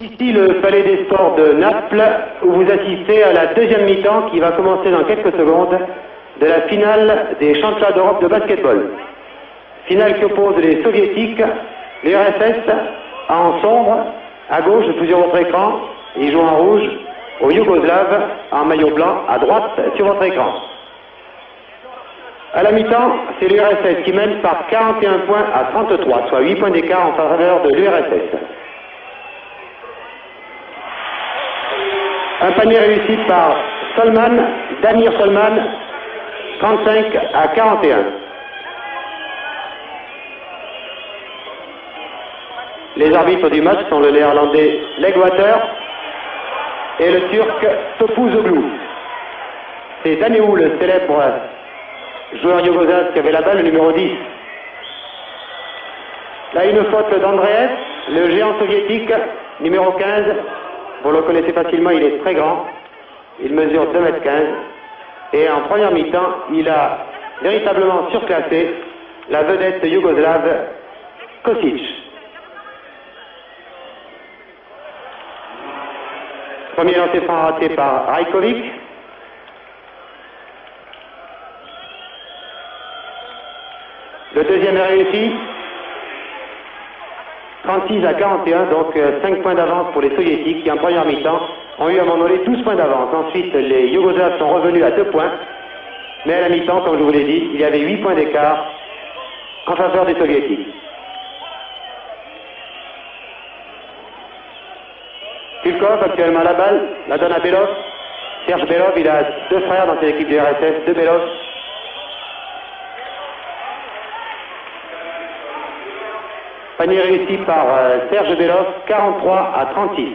Ici le Palais des Sports de Naples, où vous assistez à la deuxième mi-temps qui va commencer dans quelques secondes de la finale des championnats d'Europe de basketball. Finale qui oppose les soviétiques, l'URSS en sombre, à gauche sur votre écran, ils jouent en rouge, aux Yougoslaves en maillot blanc à droite sur votre écran. À la mi-temps, c'est l'URSS qui mène par 41 points à 33, soit 8 points d'écart en faveur de l'URSS. Un panier réussi par Solman, Damir Solman, 35 à 41. Les arbitres du match sont le néerlandais Legwater et le turc Topuzoglu. C'est Daneou, le célèbre joueur yougoslave qui avait la balle, le numéro 10. Là, une faute d'Andreev, le géant soviétique, numéro 15. Vous le connaissez facilement, il est très grand. Il mesure 2,15 m. Et en première mi-temps, il a véritablement surclassé la vedette yougoslave Kosic. Premier lancer franc raté par Rajkovic. Le deuxième est réussi. 36 à 41, donc 5 points d'avance pour les soviétiques qui en première mi-temps ont eu à un moment donné 12 points d'avance. Ensuite, les yougoslaves sont revenus à 2 points. Mais à la mi-temps, comme je vous l'ai dit, il y avait 8 points d'écart en faveur des soviétiques. Kulkov actuellement la balle, la donne à Belov. Serge Belov, il a 2 frères dans cette équipe du RSS, 2 Belov. Panier réussi par Serge Belov, 43 à 36.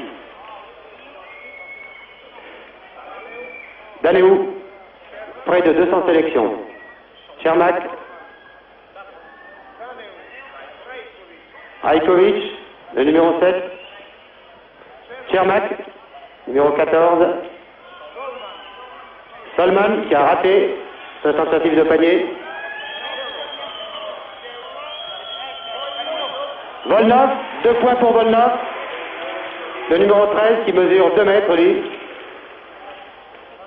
Daneou, près de 200 sélections. Chermak. Rajkovic, le numéro 7. Chermak, numéro 14. Solman, qui a raté sa tentative de panier. Volnov, 2 points pour Volnov, le numéro 13 qui mesure 2 mètres lui.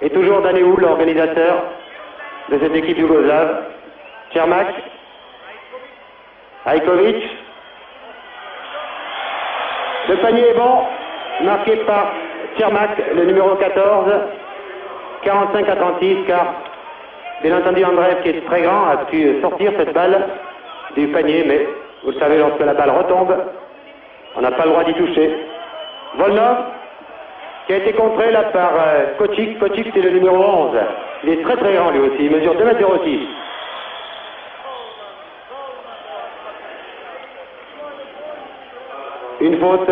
Et toujours Daneou, l'organisateur de cette équipe yougoslave. Chermak, Rajkovic. Le panier est bon, marqué par Chermak, le numéro 14, 45 à 36, car bien entendu Andreev, qui est très grand, a pu sortir cette balle du panier, mais vous le savez, lorsque la balle retombe, on n'a pas le droit d'y toucher. Volnov, qui a été contré là par Kocic. Kocic, c'est le numéro 11. Il est très très grand lui aussi, il mesure 2,06 m. Une faute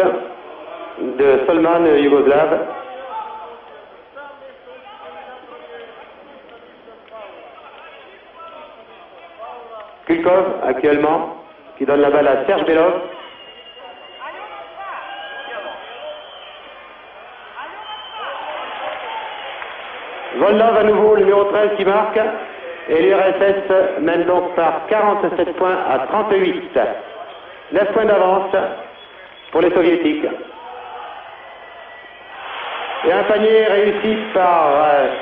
de Solman, yougoslave. Kulkov, actuellement, qui donne la balle à Serge Belov. Volnov à nouveau, le numéro 13 qui marque. Et l'URSS mène donc par 47 points à 38. 9 points d'avance pour les soviétiques. Et un panier réussi par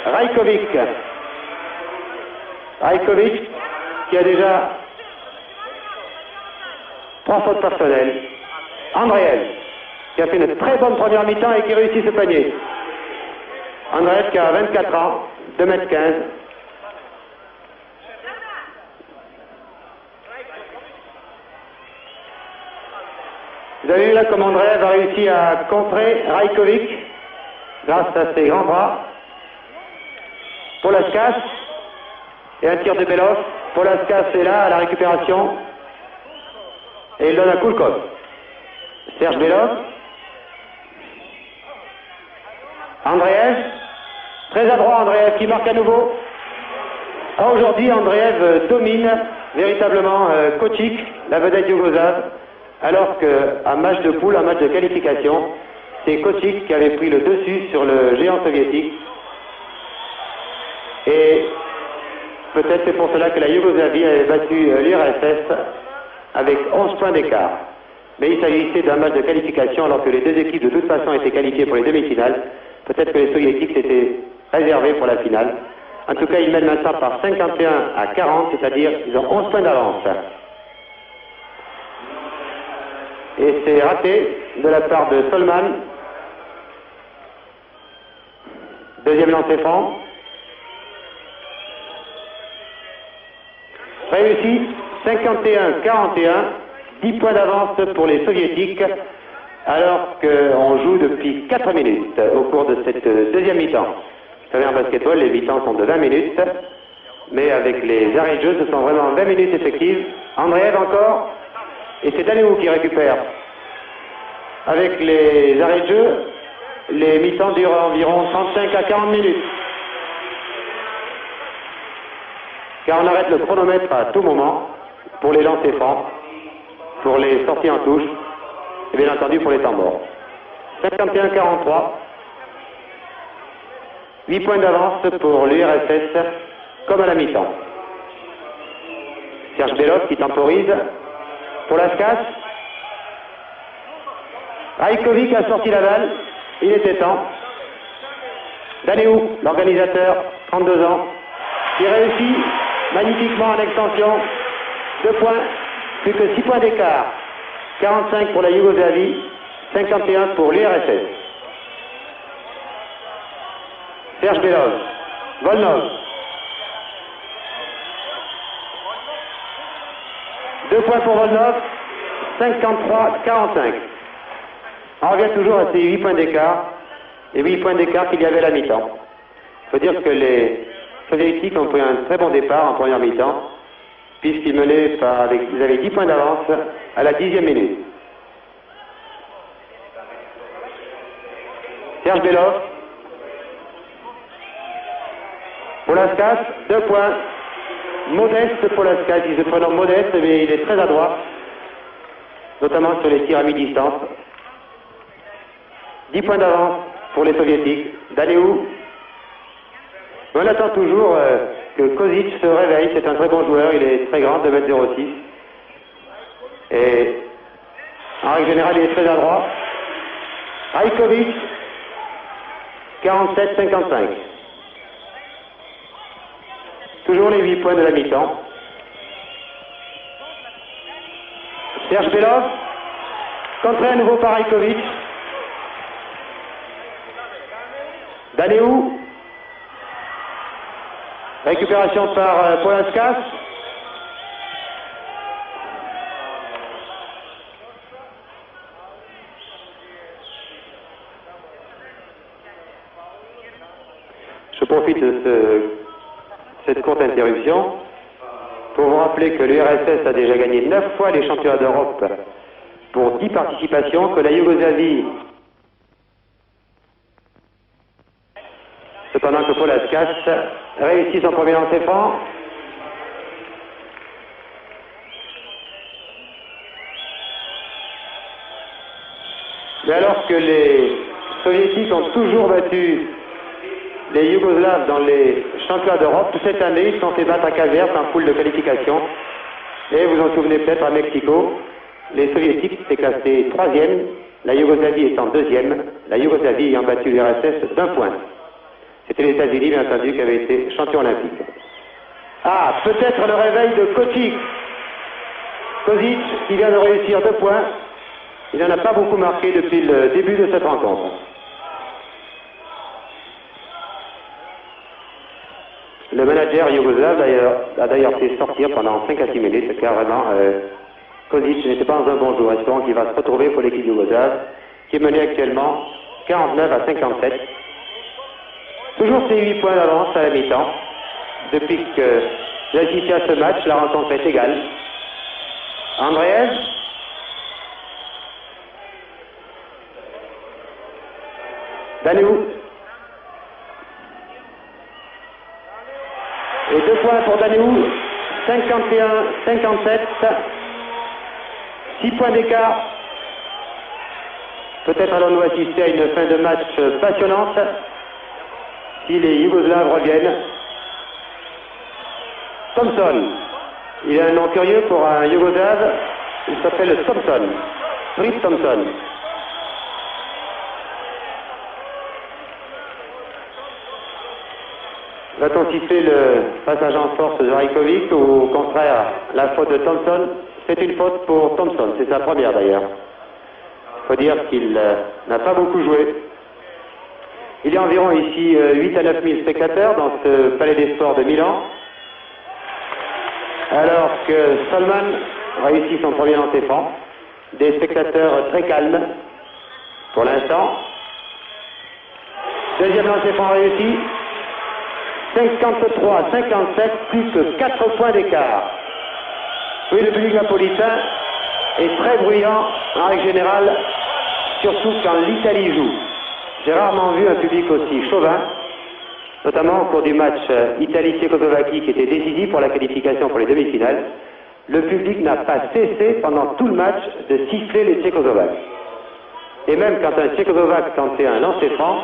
Rajkovic. Rajkovic qui a déjà 3 fautes personnelles. Andreev, qui a fait une très bonne première mi-temps et qui réussit ce panier. Andreev qui a 24 ans, 2,15 m. Vous avez vu là comme Andreev a réussi à contrer Rajkovic grâce à ses grands bras. Polaskas et un tir de Belov. Polaskas est là à la récupération. Et il donne à Kulkov. Serge Belov. Andreev. Très adroit Andreev qui marque à nouveau. Aujourd'hui, Andreev domine véritablement Kocic, la vedette yougoslave, alors qu'un match de poule, un match de qualification, c'est Kocic qui avait pris le dessus sur le géant soviétique. Et peut-être c'est pour cela que la Yougoslavie avait battu l'URSS avec 11 points d'écart. Mais il s'agissait d'un match de qualification alors que les deux équipes de toute façon étaient qualifiées pour les demi-finales. Peut-être que les soviétiques s'étaient réservés pour la finale. En tout cas, ils mènent maintenant par 51 à 40, c'est-à-dire ils ont 11 points d'avance. Et c'est raté de la part de Solman. Deuxième lancer franc. Réussi, 51-41, 10 points d'avance pour les soviétiques, alors qu'on joue depuis 4 minutes au cours de cette deuxième mi-temps. Vous savez, en basketball, les mi-temps sont de 20 minutes, mais avec les arrêts de jeu, ce sont vraiment 20 minutes effectives. Andreev encore, et c'est Daléou qui récupère. Avec les arrêts de jeu, les mi-temps durent environ 35 à 40 minutes. Car on arrête le chronomètre à tout moment pour les lancers francs, pour les sorties en touche, et bien entendu pour les temps morts. 51-43, 8 points d'avance pour l'URSS, comme à la mi-temps. Serge Belov qui temporise pour la Skas. Rajkovic a sorti la balle, il était temps. Daléou, l'organisateur, 32 ans, qui réussit magnifiquement en extension. 2 points, plus que 6 points d'écart. 45 pour la Yougoslavie, 51 pour l'URSS. Serge Belov, Volnov. 2 points pour Volnov, 53-45. On revient toujours à ces 8 points d'écart, les 8 points d'écart qu'il y avait à la mi-temps. Il faut dire que les soviétiques ont pris un très bon départ en première mi-temps, puisqu'ils menaient ils avaient 10 points d'avance à la 10e minute. Serge Belov. Pour la Skas, 2 points. Modeste pour la Skas, il se prénomme Modeste, mais il est très adroit, notamment sur les tirs à mi-distance. 10 points d'avance pour les soviétiques. Daléou. On attend toujours que Kozic se réveille, c'est un très bon joueur, il est très grand, 2m06. Et en règle générale, il est très adroit. Rajkovic, 47-55. Toujours les 8 points de la mi-temps. Serge Belov, contré à nouveau par Rajkovic. Daléou. Récupération par Polaskas. Je profite de cette courte interruption pour vous rappeler que l'URSS a déjà gagné 9 fois les championnats d'Europe pour 10 participations, que la Yougoslavie, cependant que Polaskas réussit son premier lancer franc. Mais alors que les Soviétiques ont toujours battu les Yougoslaves dans les championnats d'Europe, cette année ils se sont fait battre à Casères en poule de qualification. Et vous en souvenez peut-être à Mexico, les Soviétiques étaient classés 3e, la Yougoslavie étant 2e, la Yougoslavie ayant battu l'URSS d'1 point. C'était les États-Unis, bien entendu, qui avaient été champions olympiques. Ah, peut-être le réveil de Kozic. Kozic, qui vient de réussir 2 points. Il n'en a pas beaucoup marqué depuis le début de cette rencontre. Le manager yougoslave a d'ailleurs fait sortir pendant 5 à 6 minutes, car vraiment, Kozic n'était pas dans un bon jour. Espérons qu'il va se retrouver pour l'équipe yougoslave, qui est menée actuellement 49 à 57. Toujours ces 8 points d'avance à la mi-temps. Depuis que j'ai assisté à ce match, la rencontre est égale. Andreev. Daléou. Et 2 points pour Daléou. 51-57. 6 points d'écart. Peut-être allons-nous assister à une fin de match passionnante si les Yougoslaves reviennent. Thompson. Il a un nom curieux pour un Yougoslave. Il s'appelle Thompson. Fritz Thompson. Va-t-on siffler le passage en force de Rajkovic ou au contraire la faute de Thompson? C'est une faute pour Thompson, c'est sa première d'ailleurs. Il faut dire qu'il n'a pas beaucoup joué. Il y a environ ici 8 à 9 000 spectateurs dans ce palais des sports de Milan. Alors que Solman réussit son premier lancer franc. Des spectateurs très calmes pour l'instant. Deuxième lancer franc réussi. 53-57, plus que 4 points d'écart. Oui, le public napolitain est très bruyant en règle générale, surtout quand l'Italie joue. J'ai rarement vu un public aussi chauvin, notamment au cours du match Italie-Tchécoslovaquie qui était décisif pour la qualification pour les demi-finales. Le public n'a pas cessé pendant tout le match de siffler les Tchécoslovaques. Et même quand un Tchécoslovaque tentait un lancer franc,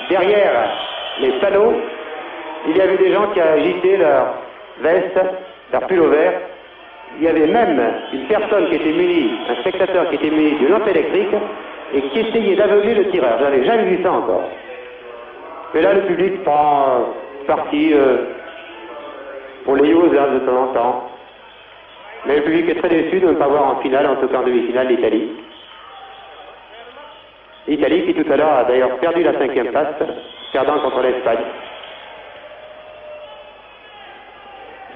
derrière les panneaux, il y avait des gens qui agitaient leur veste, leur pull vert. Il y avait même une personne qui était munie, un spectateur qui était muni d'une lampe électrique et qui essayait d'aveugler le tireur. Je n'avais jamais vu ça encore. Mais là, le public prend parti pour les Yougoslavs de temps en temps. Mais le public est très déçu de ne pas voir en finale, en tout cas en demi-finale, l'Italie. L'Italie qui tout à l'heure a d'ailleurs perdu la 5e place, perdant contre l'Espagne.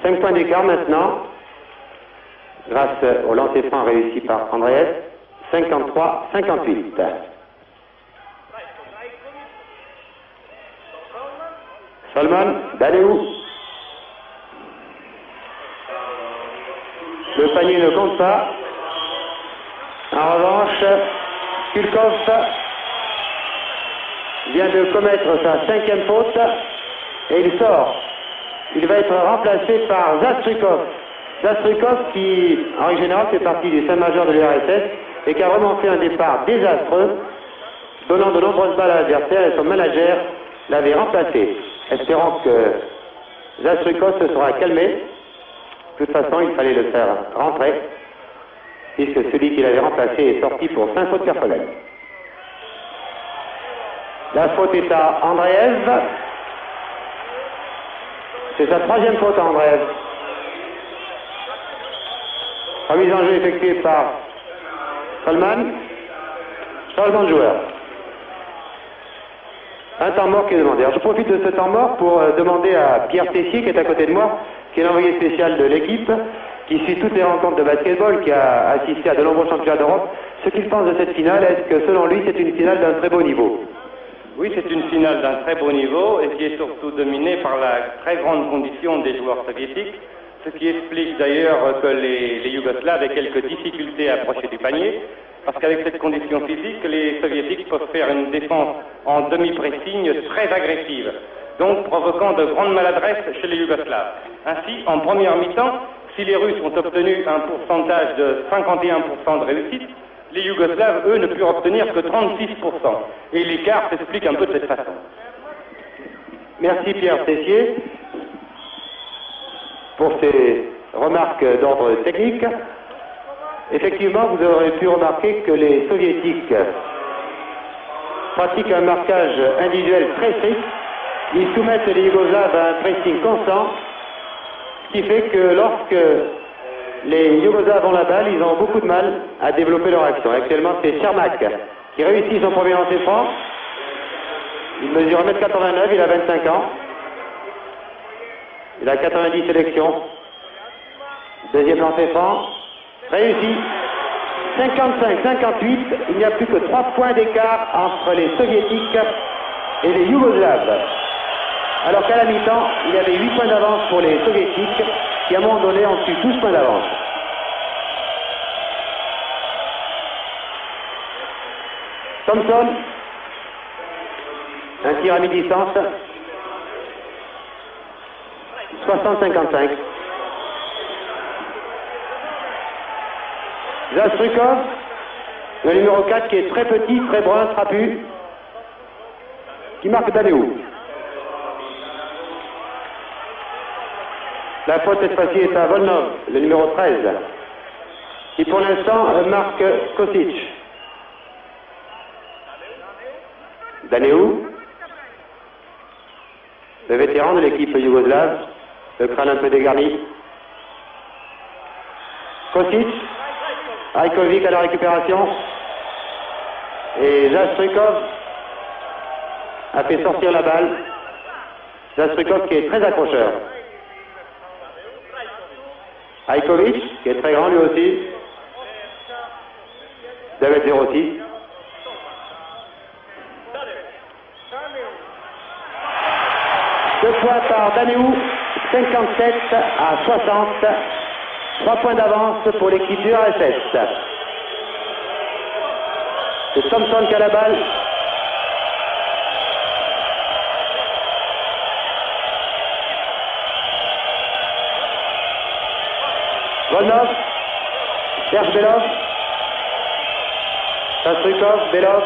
5 points d'écart maintenant, grâce au lancer franc réussi par Andreev, 53-58. Solman, Daléou. Le panier ne compte pas. En revanche, Kulkov vient de commettre sa 5e faute et il sort. Il va être remplacé par Zastrikov. Zastrikov qui, en règle générale, fait partie du Saint-Major de l'URSS et qui a remonté un départ désastreux, donnant de nombreuses balles à l'adversaire et son manager l'avait remplacé. Espérons que Zastrikov se sera calmé. De toute façon, il fallait le faire rentrer, puisque celui qui l'avait remplacé est sorti pour 5 fautes personnelles. La faute est à Andreev. C'est sa 3e faute à Andreev. Remise en jeu effectuée par Solman. Changement de joueur. Un temps mort qui est demandé. Alors, je profite de ce temps mort pour demander à Pierre Tessier, qui est à côté de moi, qui est l'envoyé spécial de l'équipe, qui suit toutes les rencontres de basketball, qui a assisté à de nombreux championnats d'Europe, ce qu'il pense de cette finale. Est-ce que selon lui c'est une finale d'un très beau niveau? Oui, c'est une finale d'un très beau niveau et qui est surtout dominée par la très grande condition des joueurs soviétiques, ce qui explique d'ailleurs que les Yougoslaves aient quelques difficultés à approcher du panier, parce qu'avec cette condition physique, les Soviétiques peuvent faire une défense en demi-pressing très agressive, donc provoquant de grandes maladresses chez les Yougoslaves. Ainsi, en première mi-temps, si les Russes ont obtenu un pourcentage de 51% de réussite, les Yougoslaves, eux, ne purent obtenir que 36%. Et l'écart s'explique un peu de cette façon. Merci Pierre Tessier pour ces remarques d'ordre technique. Effectivement, vous aurez pu remarquer que les Soviétiques pratiquent un marquage individuel très strict. Ils soumettent les Yougoslaves à un pressing constant, ce qui fait que lorsque les Yougoslaves ont la balle, ils ont beaucoup de mal à développer leur action. Actuellement, c'est Cermak qui réussit son premier lancer franc. Il mesure 1m89, il a 25 ans. Il a 90 sélections. Deuxième lancer franc, réussi. 55-58, il n'y a plus que 3 points d'écart entre les Soviétiques et les Yougoslaves. Alors qu'à la mi-temps, il y avait 8 points d'avance pour les Soviétiques, qui à un moment donné ont eu 12 points d'avance. Thompson, un tir à mi-distance, 60-55. Zastrikov, le numéro 4 qui est très petit, très brun, trapu, qui marque Daléou. La faute cette fois-ci est à Volnov, le numéro 13, qui pour l'instant marque Kosic. Daneu, le vétéran de l'équipe yougoslave, le crâne un peu dégarni. Kosic, Rajkovic à la récupération. Et Zastrikov a fait sortir la balle. Zastrikov qui est très accrocheur. Rajkovic qui est très grand lui aussi. 2,06 m. Deux points par Daneu, 57 à 60. 3 points d'avance pour l'équipe du RSS. C'est Thompson qui a la balle. Volnov, Serge Belov, Zastrikov, Belov.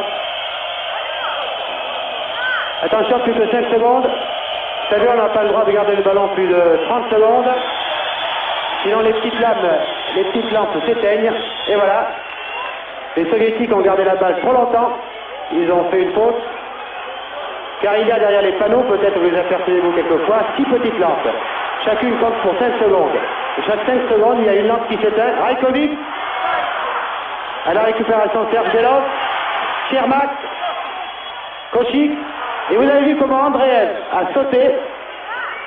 Attention, plus de 5 secondes. Vous savez, on n'a pas le droit de garder le ballon plus de 30 secondes. Sinon, les petites lampes s'éteignent. Et voilà. Les soviétiques ont gardé la balle trop longtemps. Ils ont fait une faute. Car il y a derrière les panneaux, peut-être vous les apercevez-vous quelquefois, 6 petites lampes. Chacune compte pour 5 secondes. Et chaque 5 secondes, il y a une lampe qui s'éteint. Rajkovic. À la récupération, Serge Belov. Cermak. Kosic. Et vous avez vu comment Andreev a sauté.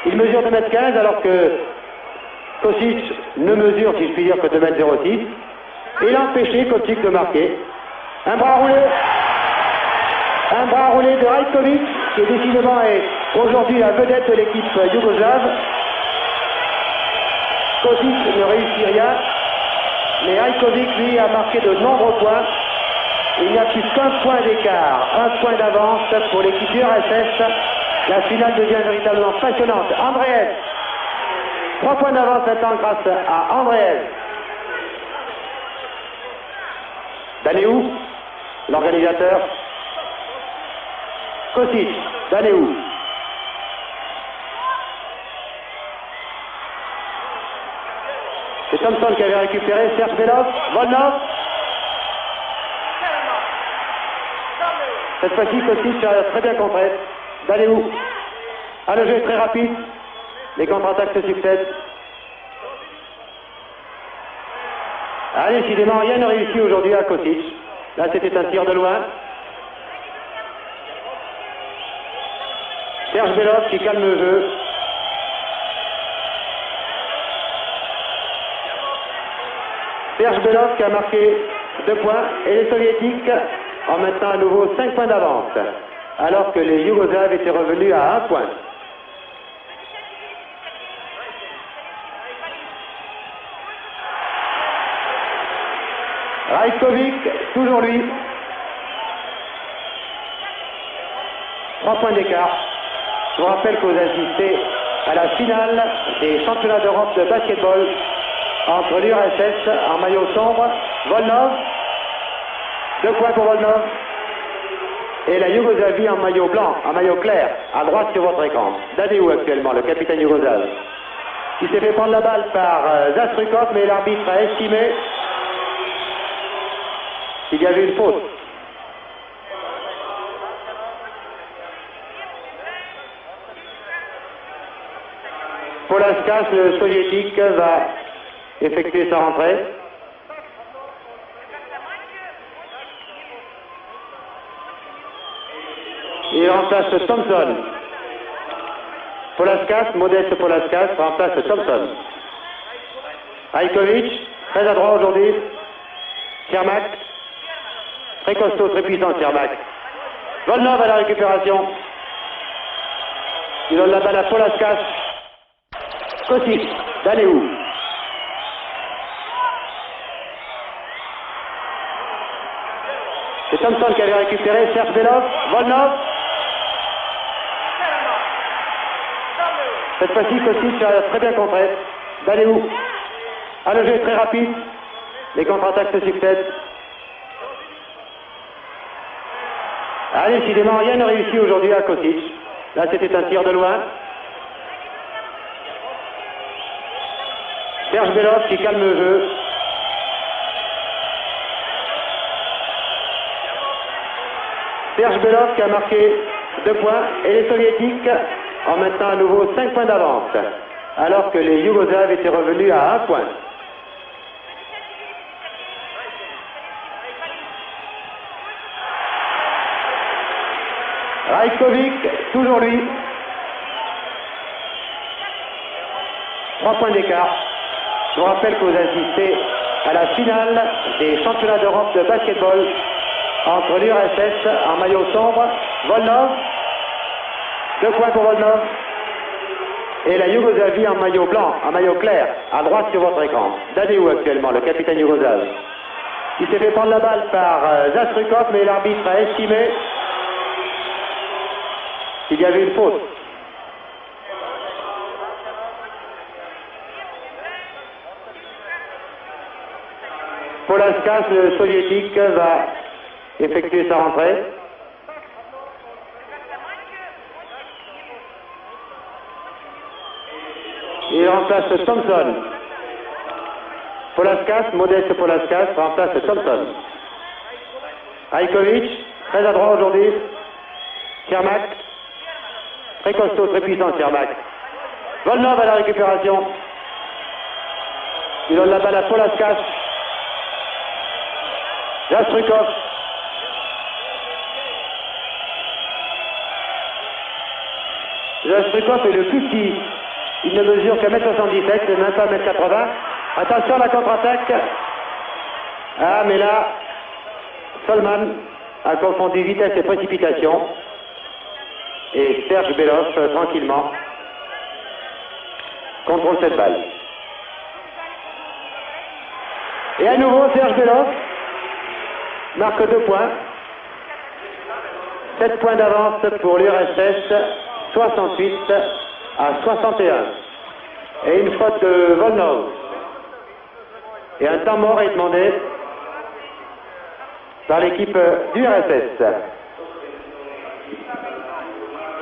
Il mesure 2,15 m alors que Kosic ne mesure, si je puis dire, que 2,06 m. Et il a empêché Kosic de marquer. Un bras roulé de Rajkovic, qui est décidément aujourd'hui la vedette de l'équipe yougoslave. Kosic ne réussit rien, mais Rajkovic, lui, a marqué de nombreux points. Il n'y a plus qu'un point d'écart, un point d'avance pour l'équipe du RSS. La finale devient véritablement passionnante. Andreev, 3 points d'avance maintenant grâce à Andreev. Daneu, l'organisateur. Kosic, Daneu. C'est Thompson qui avait récupéré, Serge Belov, Volnov. Cette fois-ci, Kosic a très bien contré. Daneu. Ah, le jeu est très rapide. Les contre-attaques se succèdent. Ah, décidément, rien ne réussit aujourd'hui à Kosic. Là, c'était un tir de loin. Serge Belov qui calme le jeu. Serge Belov qui a marqué 2 points. Et les Soviétiques ont maintenant à nouveau 5 points d'avance. Alors que les Yougoslaves étaient revenus à 1 point. Rajkovic, toujours lui. 3 points d'écart. Je vous rappelle que vous assistez à la finale des championnats d'Europe de basketball entre l'URSS en maillot sombre, Volnov, 2 points pour Volnov, et la Yougoslavie en maillot blanc, en maillot clair, à droite sur votre écran. Daneu actuellement, le capitaine yougoslave, qui s'est fait prendre la balle par Zastrikov, mais l'arbitre a estimé qu'il y avait une faute. Polaskas, le soviétique, va effectuer sa rentrée. Il remplace Thompson. Polaskas, modeste Polaskas, remplace Thompson. Rajkovic, très adroit aujourd'hui. Cermak, très costaud, très puissant Cermak. Volnov à la récupération. Il donne la balle à Polaskas. Kosic, Daneu. C'est Thompson qui avait récupéré, Serge Belov, Volnov. Cette fois-ci, Kosic a très bien contré. Daneu. Ah, le jeu est très rapide. Les contre-attaques se succèdent. Ah, décidément, rien ne réussit aujourd'hui à Kosic. Là, c'était un tir de loin. Serge Belov qui calme le jeu. Serge Belov qui a marqué 2 points et les Soviétiques ont maintenant à nouveau 5 points d'avance, alors que les Yougoslaves étaient revenus à 1 point. Rajkovic, toujours lui. 3 points d'écart. Je vous rappelle que vous assistez à la finale des championnats d'Europe de basketball entre l'URSS en maillot sombre, Volnov, 2 points pour Volnov, et la Yougoslavie en maillot blanc, en maillot clair, à droite sur votre écran. Dadeu actuellement, le capitaine yougoslave. Il s'est fait prendre la balle par Zastrukov, mais l'arbitre a estimé qu'il y avait une faute. Polaskas, le soviétique, va effectuer sa rentrée. Il remplace Thompson. Polaskas, modeste Polaskas, remplace Thompson. Rajkovic, très adroit aujourd'hui. Cermak, très costaud, très puissant Cermak. Volnov à la récupération. Il donne la balle à Polaskas. Zastrukov. Zastrukov est le plus petit. Il ne mesure qu'à 1m77, même pas 1m80. Attention à la contre-attaque. Ah, mais là, Solman a confondu vitesse et précipitation. Et Serge Belov, tranquillement, contrôle cette balle. Et à nouveau, Serge Belov marque 2 points. 7 points d'avance pour l'URSS, 68 à 61. Et une faute de Volnov. Et un temps mort est demandé par l'équipe d'URSS.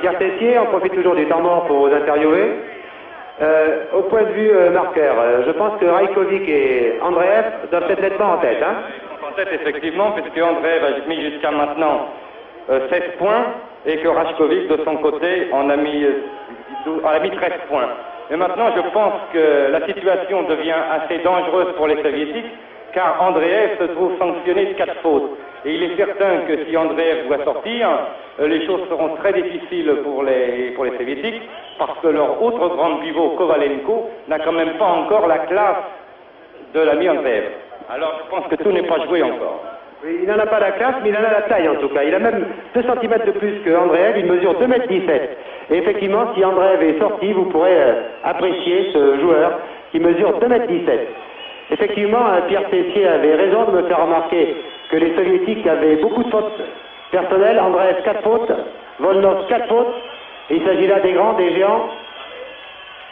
Pierre Tessier, on profite toujours du temps mort pour vous interviewer. Au point de vue marqueur, je pense que Rajkovic et Andreev doivent être nettement en tête. Hein, en tête, effectivement, puisque Andreev a mis jusqu'à maintenant 16 points et que Rajkovic, de son côté, en a mis 13 points. Mais maintenant, je pense que la situation devient assez dangereuse pour les Soviétiques, car Andreev se trouve sanctionné de 4 fautes. Et il est certain que si Andreev doit sortir, les choses seront très difficiles pour les Soviétiques, parce que leur autre grand pivot, Kovalenko, n'a quand même pas encore la classe de l'ami Andreev. Alors je pense que tout n'est pas joué encore. Oui, il n'en a pas la classe, mais il en a la taille en tout cas. Il a même 2 cm de plus que Andreev, il mesure 2,17 m. Et effectivement, si Andreev est sorti, vous pourrez apprécier ce joueur qui mesure 2,17 m. Effectivement, Pierre Tessier avait raison de me faire remarquer que les Soviétiques avaient beaucoup de fautes personnelles. Andreev 4 fautes, Volnov 4 fautes. Et il s'agit là des grands, des géants.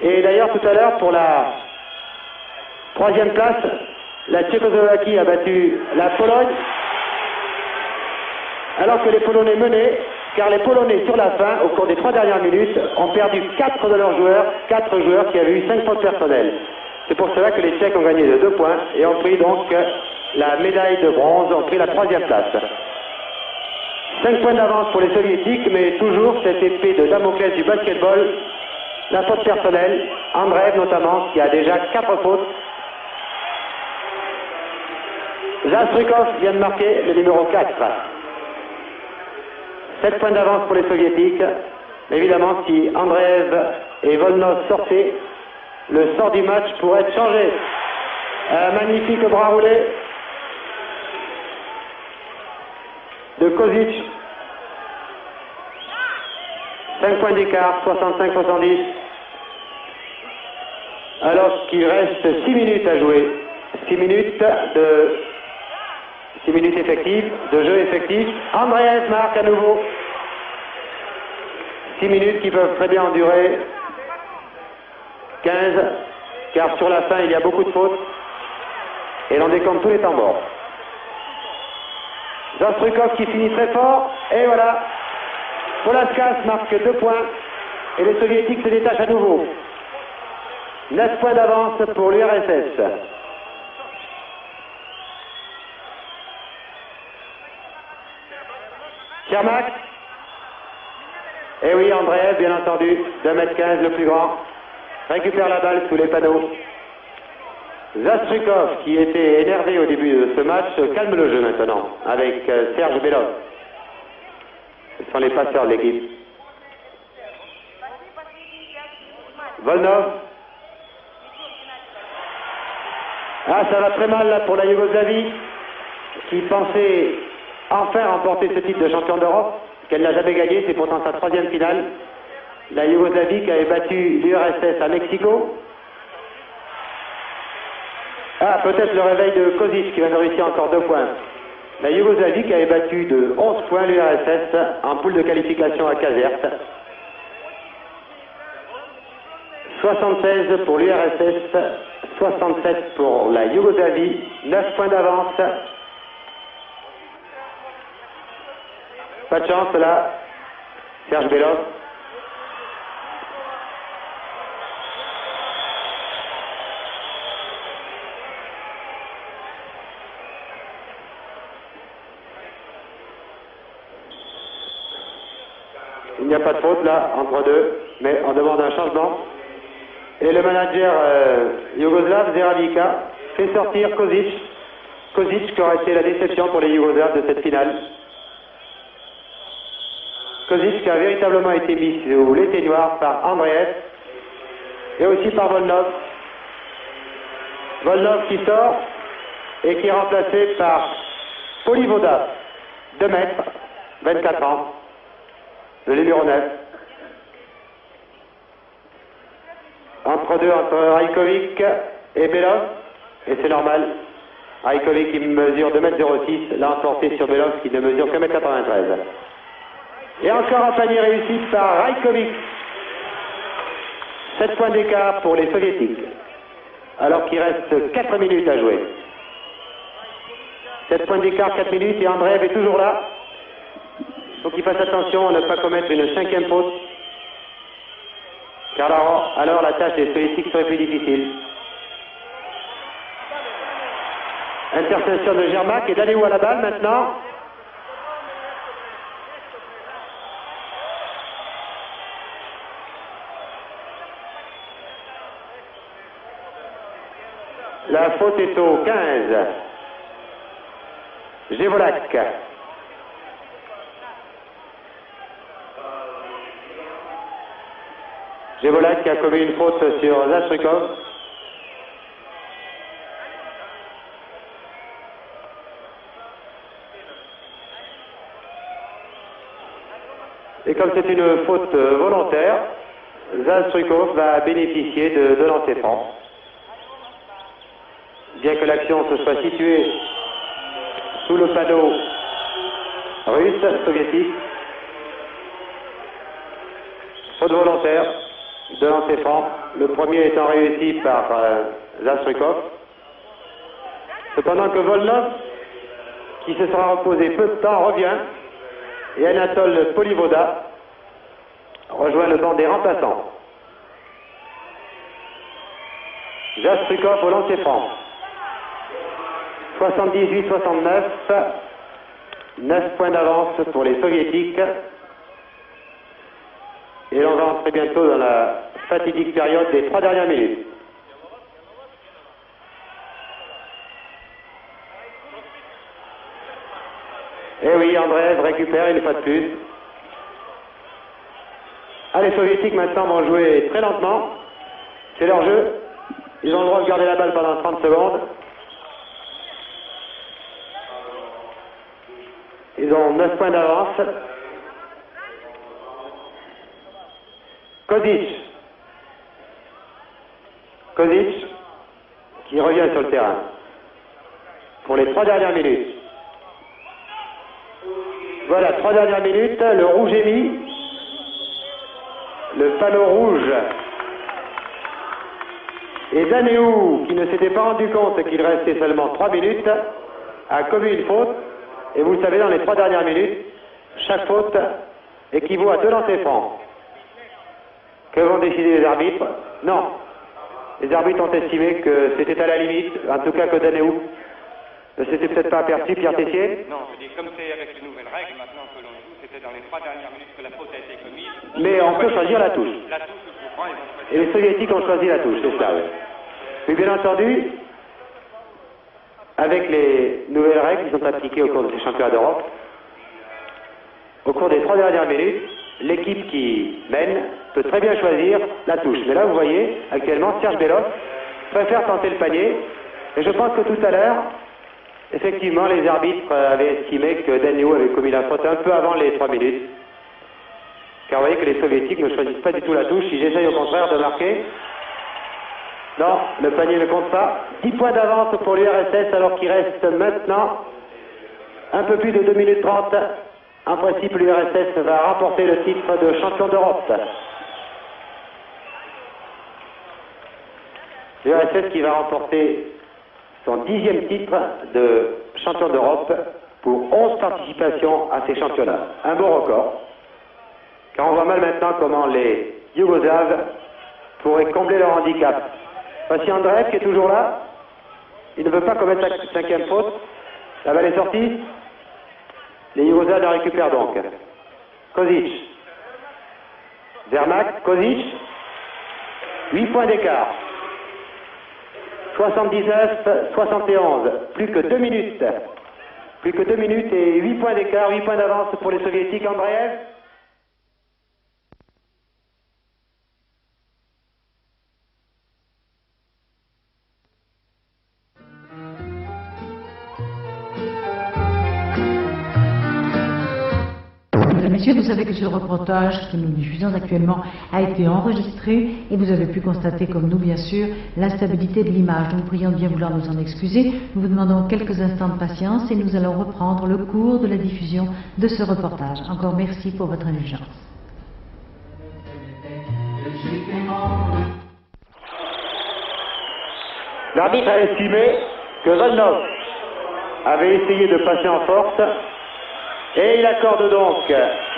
Et d'ailleurs, tout à l'heure, pour la 3e place, la Tchécoslovaquie a battu la Pologne, alors que les Polonais menaient, car les Polonais, sur la fin, au cours des 3 dernières minutes, ont perdu 4 de leurs joueurs, 4 joueurs qui avaient eu 5 fautes personnelles. C'est pour cela que les Tchèques ont gagné de 2 points et ont pris donc la médaille de bronze, ont pris la 3e place. 5 points d'avance pour les Soviétiques, mais toujours cette épée de Damoclès du basketball, la faute personnelle, Andreev notamment, qui a déjà 4 fautes. Zastrukov vient de marquer le numéro 4. 7 points d'avance pour les Soviétiques. Évidemment, si Andreev et Volnov sortaient, le sort du match pourrait être changé. Un magnifique bras roulé de Kozic. 5 points d'écart, 65-70. Alors qu'il reste 6 minutes à jouer. 6 minutes effectives, de jeu effectif. Andreev marque à nouveau. 6 minutes qui peuvent très bien en durer 15, car sur la fin il y a beaucoup de fautes. Et l'on décompte tous les temps morts. Zastrukov qui finit très fort, et voilà. Polaskas marque 2 points, et les Soviétiques se détachent à nouveau. 9 points d'avance pour l'URSS. Tchermak. Et oui, Andreev, bien entendu, 2,15 m le plus grand, récupère la balle sous les panneaux. Zastrikov, qui était énervé au début de ce match, calme le jeu maintenant avec Serge Belov. Ce sont les passeurs de l'équipe. Volnov. Ah, ça va très mal là pour la Yougoslavie, qui pensait enfin remporter ce titre de champion d'Europe, qu'elle n'a jamais gagné, c'est pourtant sa 3e finale. La Yougoslavie qui avait battu l'URSS à Mexico. Ah, peut-être le réveil de Kozic qui va nous réussir encore 2 points. La Yougoslavie qui avait battu de 11 points l'URSS en poule de qualification à Kazerte. 76 pour l'URSS, 67 pour la Yougoslavie, 9 points d'avance. Pas de chance là, Serge Belov. Il n'y a pas de faute là, entre deux, mais on demande un changement. Et le manager yougoslave, Zeravica, fait sortir Kozic. Kozic qui aurait été la déception pour les Yougoslaves de cette finale. Kozic qui a véritablement été mis sous l'éteignoir par Andreev et aussi par Volnov. Volnov qui sort et qui est remplacé par Polivoda, 2 mètres, 24 ans, le numéro 9. Entre Rajkovic et Belov, et c'est normal. Rajkovic qui mesure 2,06 m, l'a emporté sur Belov qui ne mesure que 1,93 m. Et encore un panier réussi par Rajkovic. 7 points d'écart pour les soviétiques, alors qu'il reste 4 minutes à jouer. 7 points d'écart, 4 minutes, et Andreev est toujours là. Il faut qu'il fasse attention à ne pas commettre une 5e faute. Car alors la tâche des soviétiques serait plus difficile. Interception de Jermak et d'aller où à la balle maintenant. La faute est au 15. Gévolak. Gévolak qui a commis une faute sur Zastrikov. Et comme c'est une faute volontaire, Zastrikov va bénéficier de lancer franc. Bien que l'action se soit située sous le panneau russe, soviétique, faute volontaire de lancer franc, le premier étant réussi par Zastrikov. Cependant que Volnov, qui se sera reposé peu de temps, revient, et Anatole Polivoda rejoint le banc des remplaçants. Zastrikov au lancer franc. 78-69, 9 points d'avance pour les soviétiques. Et l'on va entrer bientôt dans la fatidique période des 3 dernières minutes. Et oui, Andreev récupère une fois de plus. Ah, les soviétiques maintenant vont jouer très lentement. C'est leur jeu. Ils ont le droit de garder la balle pendant 30 secondes. Ils ont 9 points d'avance. Kozic. Kozic qui revient sur le terrain pour les 3 dernières minutes. Voilà, 3 dernières minutes, le rouge est mis. Le panneau rouge. Et Daneou, qui ne s'était pas rendu compte qu'il restait seulement 3 minutes, a commis une faute. Et vous le savez, dans les 3 dernières minutes, chaque faute équivaut à 2 lancers francs. Que vont décider les arbitres? Non. Les arbitres ont estimé que c'était à la limite, en tout cas que Daneou ne s'était peut-être pas aperçu, Pierre Tessier? Non, je dis, comme c'est avec les nouvelles règles maintenant que l'on joue, c'est c'est dans les 3 dernières minutes que la faute a été commise. Mais on peut choisir la touche. La touche, je comprends, ils vont choisir. Et les soviétiques ont choisi la touche, c'est ça, oui. Mais bien entendu, avec les nouvelles règles qui sont appliquées au cours de ces championnats d'Europe, au cours des 3 dernières minutes, l'équipe qui mène peut très bien choisir la touche. Mais là, vous voyez, actuellement, Serge Belov préfère tenter le panier. Et je pense que tout à l'heure, effectivement, les arbitres avaient estimé que Daniel avait commis la faute un peu avant les 3 minutes. Car vous voyez que les soviétiques ne choisissent pas du tout la touche. Ils essayent au contraire de marquer. Non, le panier ne compte pas. 10 points d'avance pour l'URSS alors qu'il reste maintenant un peu plus de 2 minutes 30. En principe, l'URSS va remporter le titre de champion d'Europe. L'URSS qui va remporter son 10e titre de champion d'Europe pour 11 participations à ces championnats. Un beau record. Car on voit mal maintenant comment les Yougoslaves pourraient combler leur handicap. Voici Andreev qui est toujours là. Il ne veut pas commettre la 5e faute. La balle est sortie. Les Yougoslaves la récupèrent donc. Kozic. Zermak, Kozic. 8 points d'écart. 79-71. Plus que 2 minutes. Plus que 2 minutes et 8 points d'écart, 8 points d'avance pour les soviétiques. Andreev. Messieurs, vous savez que ce reportage que nous diffusons actuellement a été enregistré et vous avez pu constater, comme nous bien sûr, l'instabilité de l'image. Nous vous prions de bien vouloir nous en excuser. Nous vous demandons quelques instants de patience et nous allons reprendre le cours de la diffusion de ce reportage. Encore merci pour votre indulgence. L'arbitre a estimé que Volnov avait essayé de passer en force et il accorde donc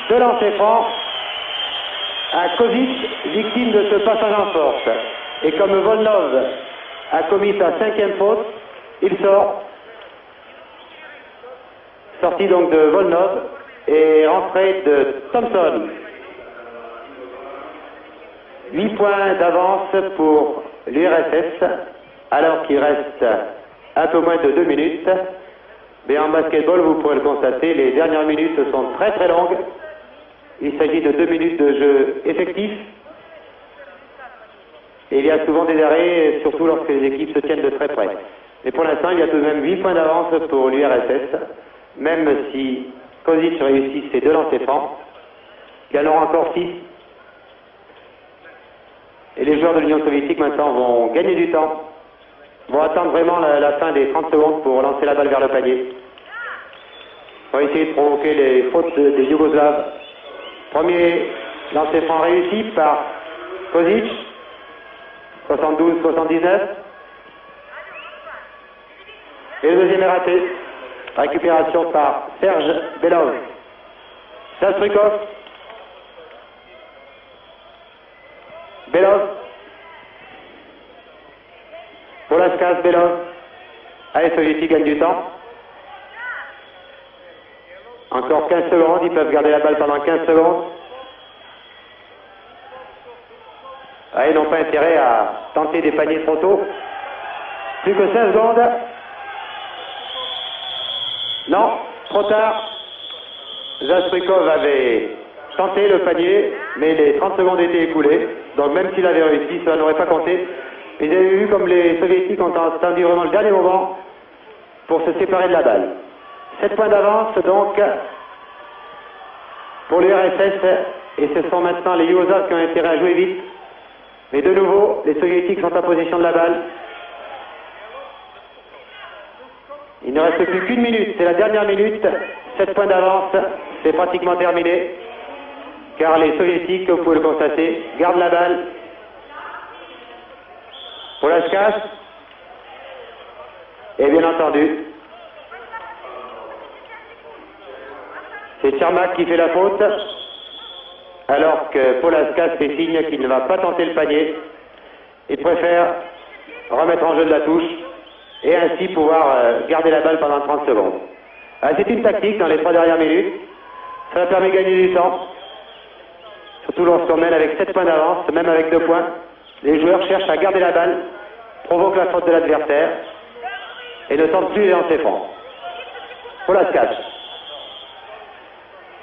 2 lancers francs à Kozic, victime de ce passage en force. Et comme Volnov a commis sa 5e faute, il sort. Sortie donc de Volnov et rentrée de Thompson. 8 points d'avance pour l'URSS, alors qu'il reste un peu moins de 2 minutes. Mais en basketball, vous pourrez le constater, les dernières minutes sont très très longues. Il s'agit de 2 minutes de jeu effectif. Et il y a souvent des arrêts, surtout lorsque les équipes se tiennent de très près. Mais pour l'instant, il y a tout de même 8 points d'avance pour l'URSS, même si Kozic réussit ses 2 lancers francs. Il y en aura encore 6. Et les joueurs de l'Union soviétique maintenant vont gagner du temps. Vont attendre vraiment la fin des 30 secondes pour lancer la balle vers le panier. On va essayer de provoquer les fautes des Yougoslaves. Premier lancer franc réussi par Kozic. 72-79. Et le deuxième est raté. Récupération par Serge Belov. Sastrikov. Belov. Polaskas, Belov. Allez, Soviétique gagne du temps. Encore 15 secondes, ils peuvent garder la balle pendant 15 secondes. Ah, ils n'ont pas intérêt à tenter des paniers trop tôt. Plus que 5 secondes. Non, trop tard. Zastrikov avait tenté le panier, mais les 30 secondes étaient écoulées. Donc même s'il avait réussi, ça n'aurait pas compté. Vous avez vu comme les soviétiques ont attendu vraiment le dernier moment pour se séparer de la balle. 7 points d'avance donc pour l'URSS, et ce sont maintenant les Yougoslaves qui ont intérêt à jouer vite. Mais de nouveau, les soviétiques sont en possession de la balle. Il ne reste plus qu'une minute, c'est la dernière minute. 7 points d'avance, c'est pratiquement terminé. Car les soviétiques, vous pouvez le constater, gardent la balle. Polaskas. Et bien entendu, c'est Tchermak qui fait la faute, alors que Polaskas fait signe qu'il ne va pas tenter le panier. Il préfère remettre en jeu de la touche et ainsi pouvoir garder la balle pendant 30 secondes. C'est une tactique dans les 3 dernières minutes. Ça a permis de gagner du temps. Surtout lorsqu'on mène avec 7 points d'avance, même avec 2 points. Les joueurs cherchent à garder la balle, provoquent la faute de l'adversaire et ne tentent plus les lancers francs. Pour la catch.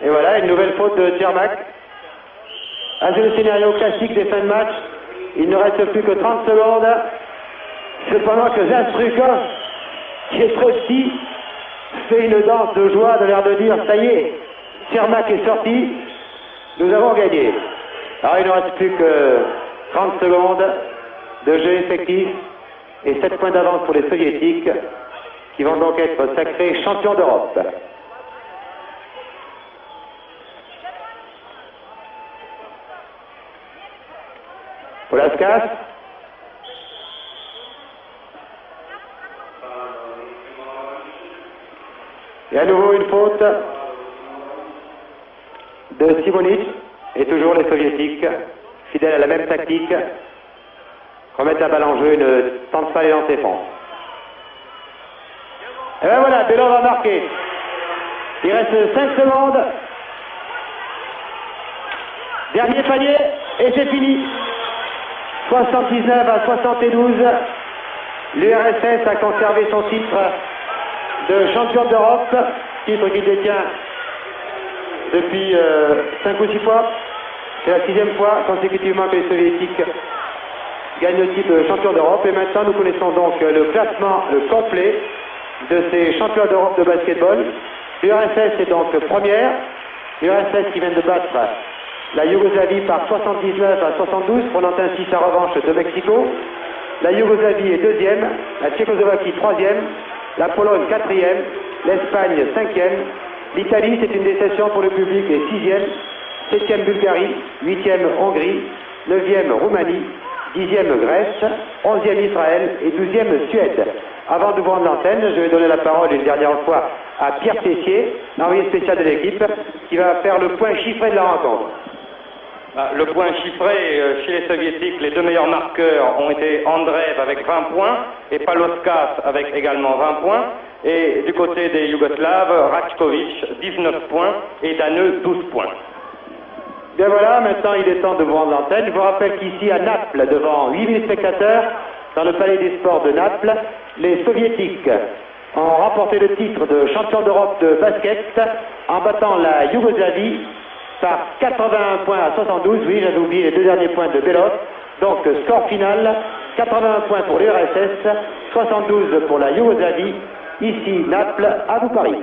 Et voilà, une nouvelle faute de Cermak. Ah, c'est le scénario classique des fins de match. Il ne reste plus que 30 secondes. Cependant que Zastrukov, qui est trop petit, fait une danse de joie, de l'air de dire, ça y est, Cermak est sorti, nous avons gagné. Alors il ne reste plus que 30 secondes de jeu effectif et 7 points d'avance pour les soviétiques qui vont donc être sacrés champions d'Europe. Polaskas. Et à nouveau une faute de Simonic. Et toujours les soviétiques, fidèles à la même tactique, remettent la balle en jeu et ne tentent pas les lancers francs. Et bien voilà, Belov a marqué. Il reste 5 secondes. Dernier panier et c'est fini. 79 à 72. L'URSS a conservé son titre de champion d'Europe, titre qu'il détient depuis 5 ou 6 fois. C'est la 6e fois consécutivement que les soviétiques gagnent le titre de champion d'Europe. Et maintenant nous connaissons donc le classement complet de ces champions d'Europe de basketball. L'URSS est donc première. L'URSS qui vient de battre la Yougoslavie par 79 à 72, prenant ainsi sa revanche de Mexico. La Yougoslavie est deuxième, la Tchécoslovaquie troisième, la Pologne quatrième, l'Espagne cinquième, l'Italie, c'est une déception pour le public, est sixième, septième Bulgarie, huitième Hongrie, neuvième Roumanie, 10e Grèce, 11e Israël et 12e Suède. Avant de vous rendre l'antenne, je vais donner la parole une dernière fois à Pierre Tessier, l'envoyé spécial de l'équipe, qui va faire le point chiffré de la rencontre. Le point chiffré, chez les soviétiques, les deux meilleurs marqueurs ont été Andreev avec 20 points et Paloskas avec également 20 points. Et du côté des Yougoslaves, Ratchkovic, 19 points et Daneux, 12 points. Bien voilà, maintenant il est temps de vous rendre l'antenne. Je vous rappelle qu'ici à Naples, devant 8000 spectateurs, dans le Palais des Sports de Naples, les soviétiques ont remporté le titre de champion d'Europe de basket en battant la Yougoslavie par 81 points à 72. Oui, j'avais oublié les deux derniers points de Belov. Donc score final, 81 points pour l'URSS, 72 pour la Yougoslavie. Ici Naples, à vous Paris.